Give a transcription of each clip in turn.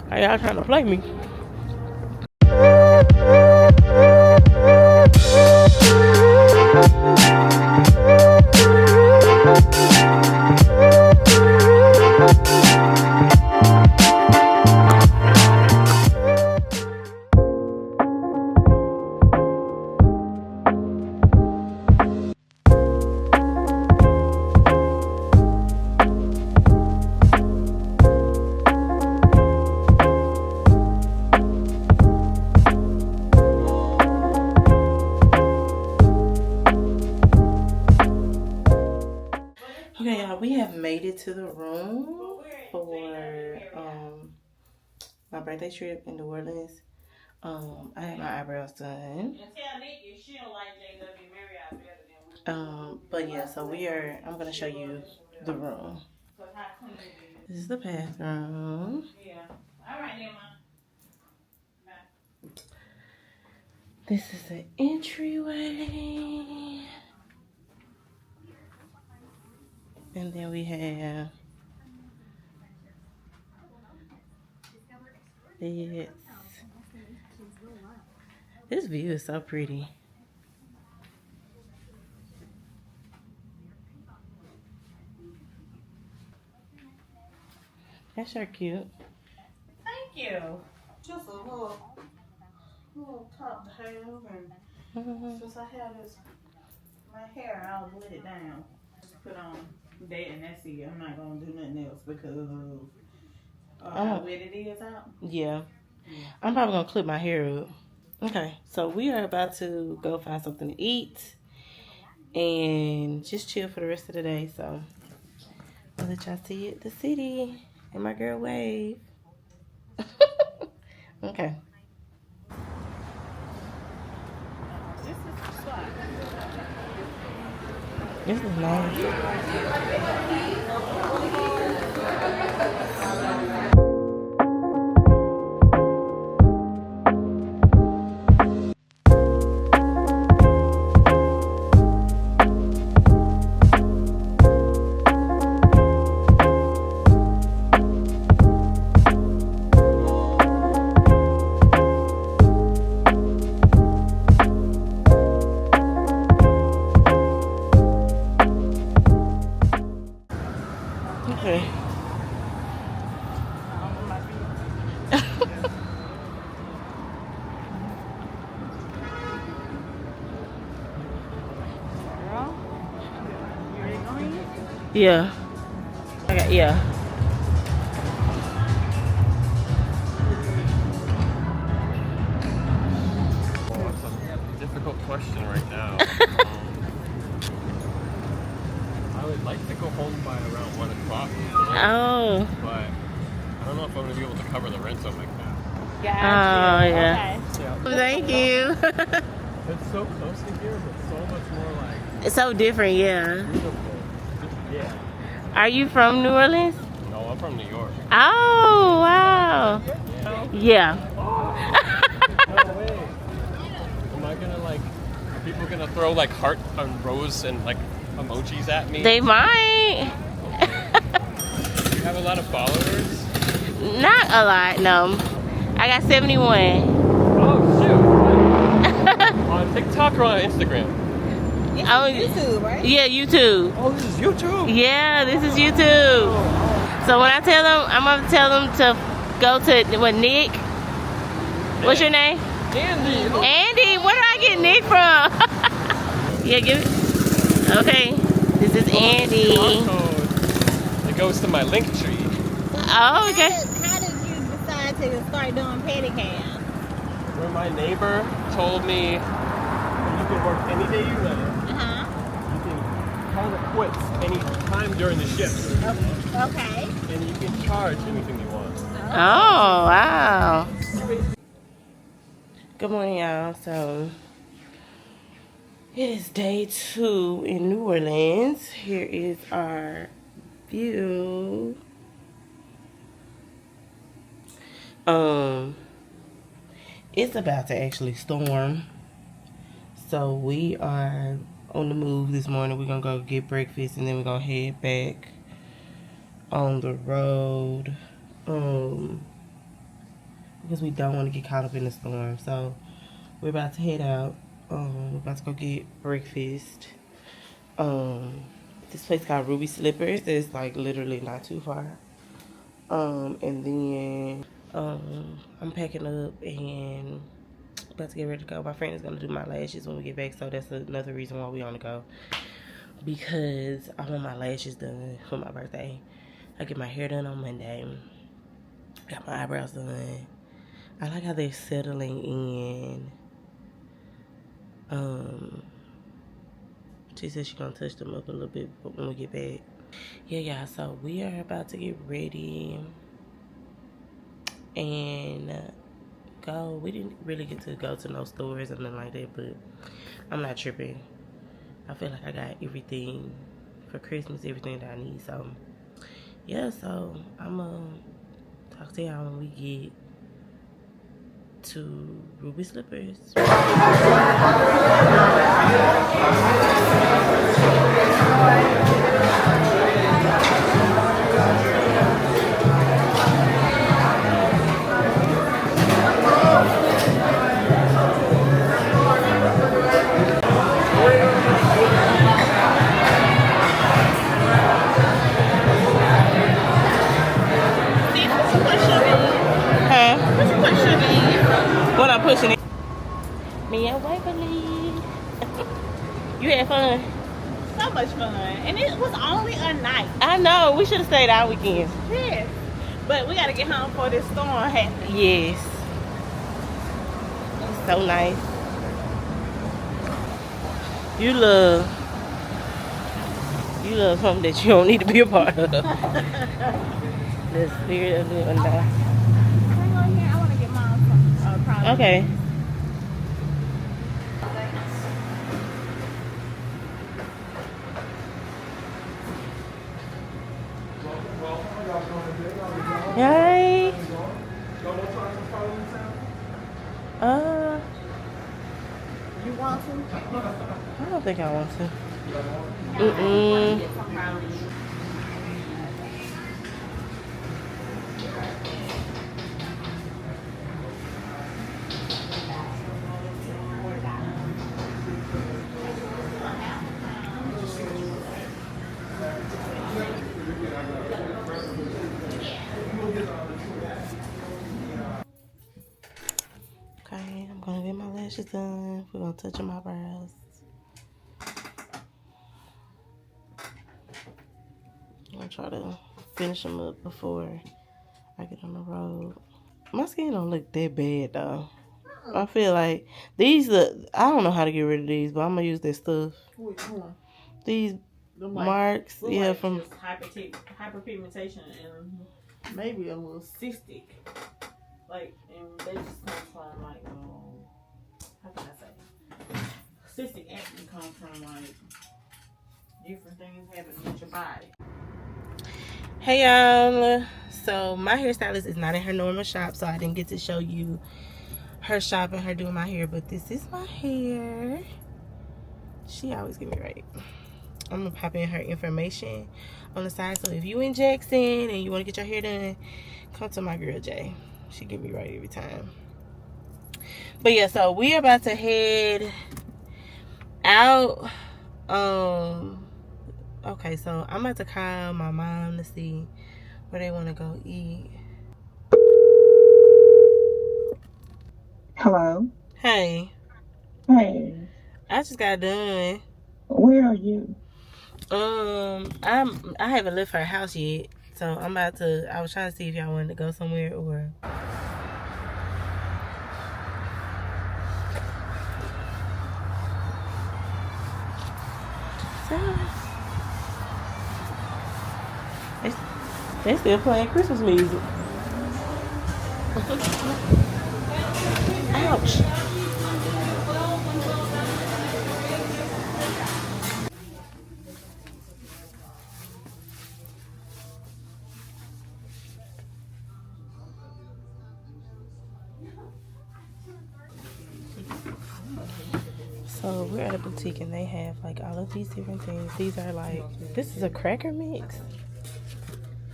Are y'all trying to play me? Okay, y'all, we have made it to the room for my birthday trip in New Orleans. I had my eyebrows done. But yeah, so I'm gonna show you the room. This is the bathroom. This is the entryway. And then we have beds. This view is so pretty. That's sure cute. Thank you. Just a little top to have, and since I have my hair, I'll let it down. Just put on that and that's it. I'm not gonna do nothing else because of how wet it is out. Yeah. I'm probably gonna clip my hair up. Okay, so we are about to go find something to eat and just chill for the rest of the day. So I'll let y'all see it, the city, and my girl wave. Okay. This is nice. Okay. Yeah. Okay, yeah. Oh, that's a difficult question right now. I would like to go home by around 1 o'clock. Oh. But I don't know if I'm going to be able to cover the rent on my car. Gotcha. Oh, yeah. Okay. Yeah. Thank you. It's so close to here, but so much more like... It's so different, yeah. Beautiful. Yeah. Are you from New Orleans? No, I'm from New York. Oh, wow. Yeah. No way. Am I going to like... Are people going to throw like heart and rose and like emojis at me? They might. Do you have a lot of followers? Not a lot, no. I got 71. Oh, shoot. On TikTok or on Instagram? Oh, YouTube, right? Yeah, YouTube. Oh, this is YouTube? Yeah, this is YouTube. So when I tell them, I'm going to tell them to go to, Nick? What's your name? Andy. Andy, where did I get Nick from? Yeah, give it. Okay, this is Andy. It goes to my link tree. Oh, okay. How did you decide to start doing pedicab? Where my neighbor told me that you can work any day you want. You can call it quits any time during the shift. Okay. And you can charge anything you want. Oh, wow. Good morning, y'all. So it is day 2 in New Orleans. Here is our view. It's about to actually storm. So we are on the move this morning. We're gonna go get breakfast and then we're gonna head back on the road. because we don't want to get caught up in the storm. So we're about to head out. We're about to go get breakfast. This place called Ruby Slippers. It's like literally not too far. And then I'm packing up and about to get ready to go. My friend is gonna do my lashes when we get back, so that's another reason why we want to go, because I want my lashes done for my birthday. I get my hair done on Monday. Got my eyebrows done. I like how they're settling in. She said she's gonna touch them up a little bit when we get back. Yeah, so we are about to get ready and go. We didn't really get to go to no stores or nothing like that, but I'm not tripping. I feel like I got everything for Christmas, everything that I need. So yeah, so I'm gonna talk to y'all when we get to Ruby Slippers. What I'm pushing it. Me and Waverly. You had fun? So much fun. And it was only a night. I know. We should have stayed all weekend. Yes. But we got to get home before this storm happens. Yes. It's so nice. You love something that you don't need to be a part of. The spirit of the undone. Hang on here. I want to get mom some product. Okay. Yay. You want to? I don't think I want to. Okay, I'm gonna get my lashes done. We're gonna touch my brows. I'm gonna try to finish them up before I get on the road. My skin don't look that bad though. I feel like these I don't know how to get rid of these, but I'm gonna use this stuff. Which one? These Them marks, yeah, like from just hyperpigmentation and maybe a little cystic. Like, and they just come from like, how can I say? Cystic acne comes from like different things happening with your body. Hey y'all, so my hairstylist is not in her normal shop, so I didn't get to show you her shop and her doing my hair, but this is my hair. She always get me right. I'm gonna pop in her information on the side, so if you in Jackson and you want to get your hair done, come to my girl Jay. She get me right every time. But yeah, so we are about to head out. Okay, so I'm about to call my mom to see where they want to go eat. Hello. Hey. Hey. I just got done. Where are you? I haven't left her house yet, so I'm about to. I was trying to see if y'all wanted to go somewhere or. So, they still playing Christmas music. Ouch. So we're at a boutique and they have like all of these different things. These are like, this is a cracker mix.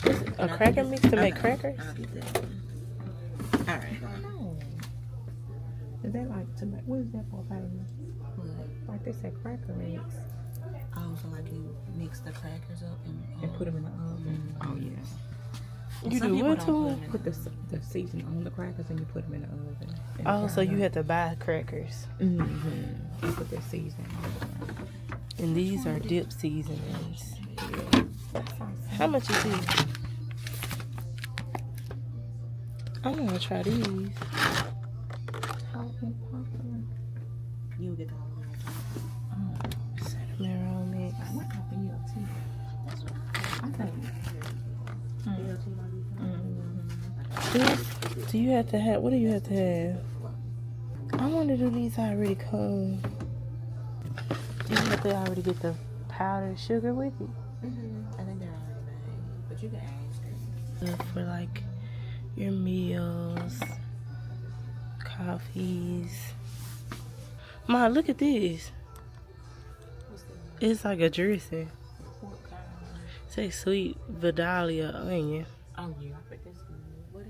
This is a cracker mix to make crackers. I'll get that. All right. that like to make? What is that for, baby? Like they said, cracker mix. Oh, so like you mix the crackers up And put them in the oven. Oh yeah. You Some do people what don't to them? Put the seasoning on the crackers and you put them in the oven. Oh, so you had to buy crackers. Mm-hmm. You put the seasoning on the And these are dip seasonings. How much is these? I want to try these. you get the Cinnamon roll mix. What type of BLT? I think. Do you have to have, what do you have to have? I want to do these already come. Do you have to already get the powdered sugar with it? I think they're already made, but you can ask them. Good for like your meals, coffees. Ma, look at this. It's like a dressing. Say sweet Vidalia onion. Oh yeah, but this what is?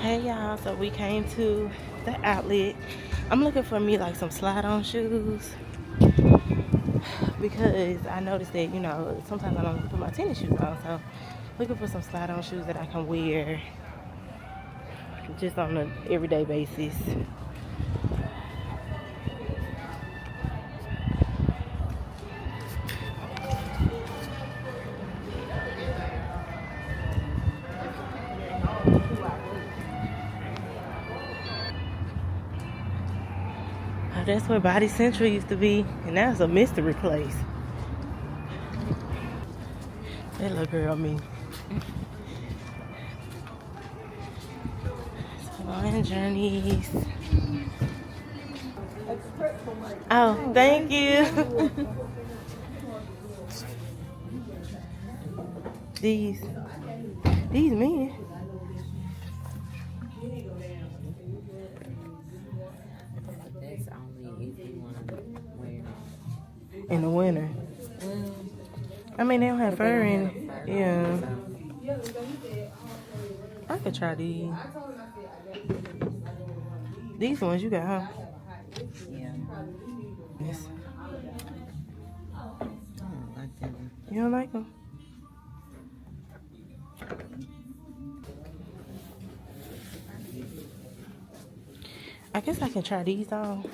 Hey y'all, so we came to the outlet. I'm looking for me like some slide-on shoes because I noticed that, you know, sometimes I don't put my tennis shoes on, so looking for some slide-on shoes that I can wear just on an everyday basis. Oh, that's where Body Central used to be, and now it's a mystery place. That little girl me. Salon Journeys. Oh, thank you. These men. That's only if you want to wear it. In the winter. Well, I mean, they don't have fur in it. fur, Yeah. so I could try these. These ones you got, huh? yeah. Yes. I don't like them. You don't like them? I guess I can try these on.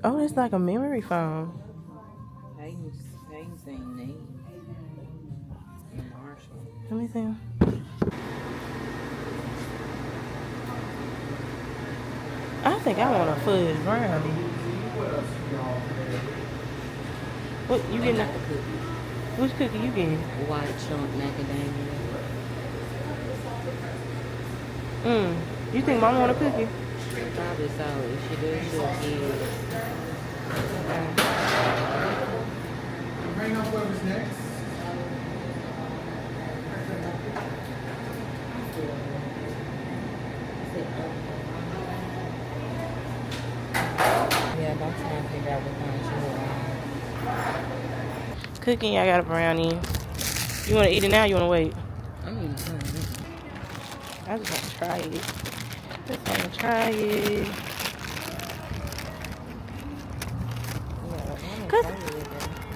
Oh, it's like a memory foam. Haynes ain't neat. And Marshall. Let me see. I think I want a fudge brownie. What you getting? Got the cookie. Which cookie you getting? White chunk macadamia. You think Mom want a cookie? Probably so. If she does, she'll give. Bring up whoever's next. Yeah, I'm trying to figure out what kind she want. Cookie, I got a brownie. You want to eat it now? Or you want to wait? I'm eating something. I just want to try it. Just want to try it.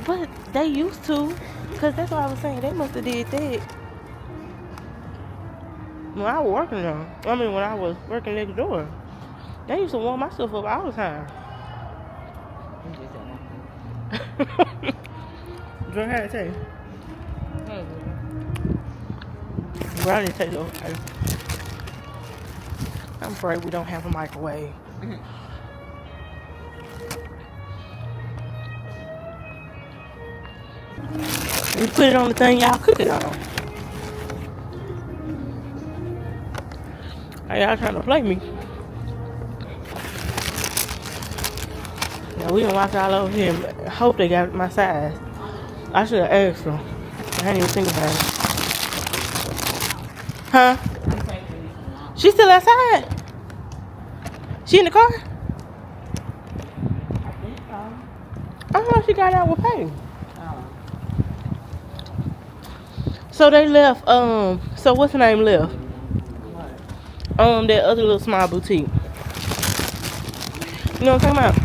But they used to, cause that's what I was saying. They must have did that when I was working there. I mean, when I was working next door, they used to warm my stuff up all the time. Drink how it taste. Brownie tastes okay. I'm afraid we don't have a microwave. We put it on the thing y'all cook it on. Are y'all trying to play me? Now we done walk all over here. I hope they got my size. I should have asked them. I didn't even think about it. Huh? She still outside? She in the car? I thought she got out with Peyton. So they left So what's the name left? That other little small boutique. You know what I'm talking about?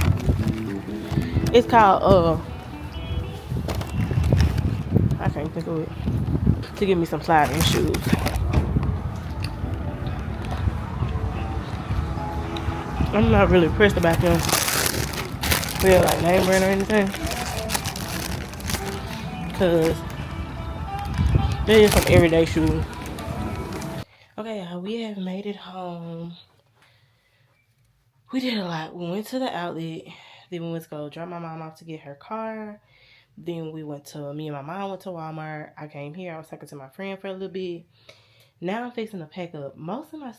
It's called I can't think of it. To give me some sliding shoes. I'm not really pressed about them. They're like name brand or anything. Cause they're just some everyday shoes. Okay, y'all, we have made it home. We did a lot. We went to the outlet. Then we went to go drop my mom off to get her car. Then me and my mom went to Walmart. I came here. I was talking to my friend for a little bit. Now I'm fixing to pack up. Most of my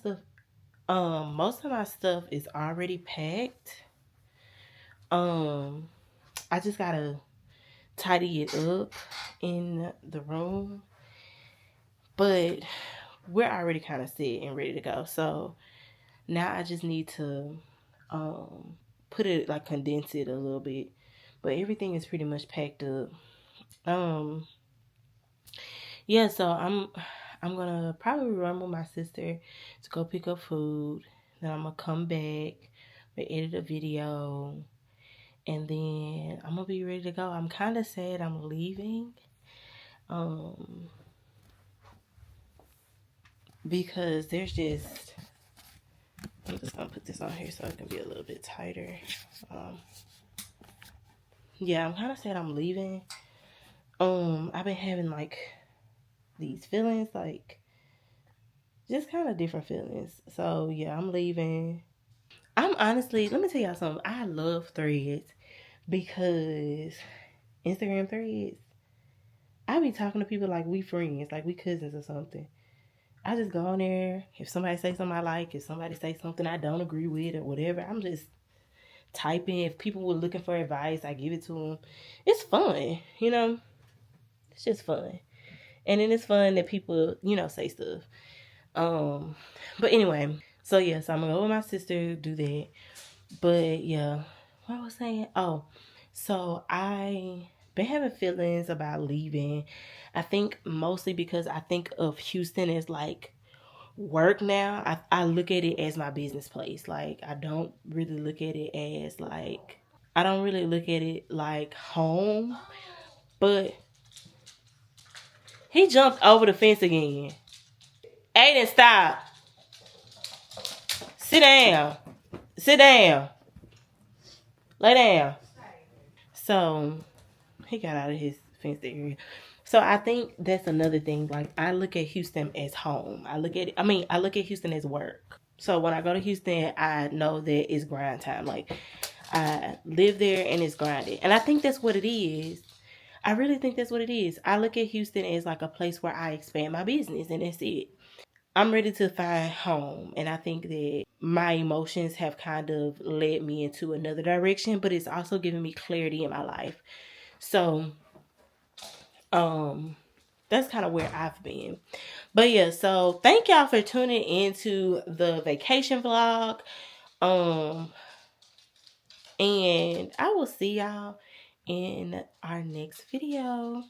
stuff is already packed. I just gotta tidy it up in the room. But we're already kind of set and ready to go. So now I just need to put it, like, condense it a little bit. But everything is pretty much packed up. Yeah, so I'm gonna probably run with my sister to go pick up food. Then I'm gonna come back, we edit a video, and then I'm gonna be ready to go. I'm kind of sad I'm leaving, because I'm just gonna put this on here so it can be a little bit tighter. Yeah, I'm kind of sad I'm leaving. I've been having like these feelings, like just kind of different feelings. So yeah, I'm leaving. I'm honestly, let me tell y'all something. I love Threads because Instagram Threads, I be talking to people like we friends, like we cousins or something. I just go on there. If somebody say something I like, if somebody say something I don't agree with or whatever, I'm just typing. If people were looking for advice, I give it to them. It's fun, you know? It's just fun. And then it's fun that people, say stuff. But anyway, so yeah, so I'm gonna go with my sister, do that. But yeah, what I was saying? Oh, so I been having feelings about leaving. I think mostly because I think of Houston as like work now. I look at it as my business place. Like I don't really look at it as like, I don't really look at it like home. But he jumped over the fence again. Aiden, stop. Sit down. Sit down. Lay down. So he got out of his fenced area. So I think that's another thing. Like I look at Houston as home. I look at Houston as work. So when I go to Houston, I know that it's grind time. Like I live there and it's grinding. And I think that's what it is. I really think that's what it is. I look at Houston as like a place where I expand my business, and that's it. I'm ready to find home, and I think that my emotions have kind of led me into another direction, but it's also given me clarity in my life. So, that's kind of where I've been. But yeah, so thank y'all for tuning into the vacation vlog. And I will see y'all in our next video.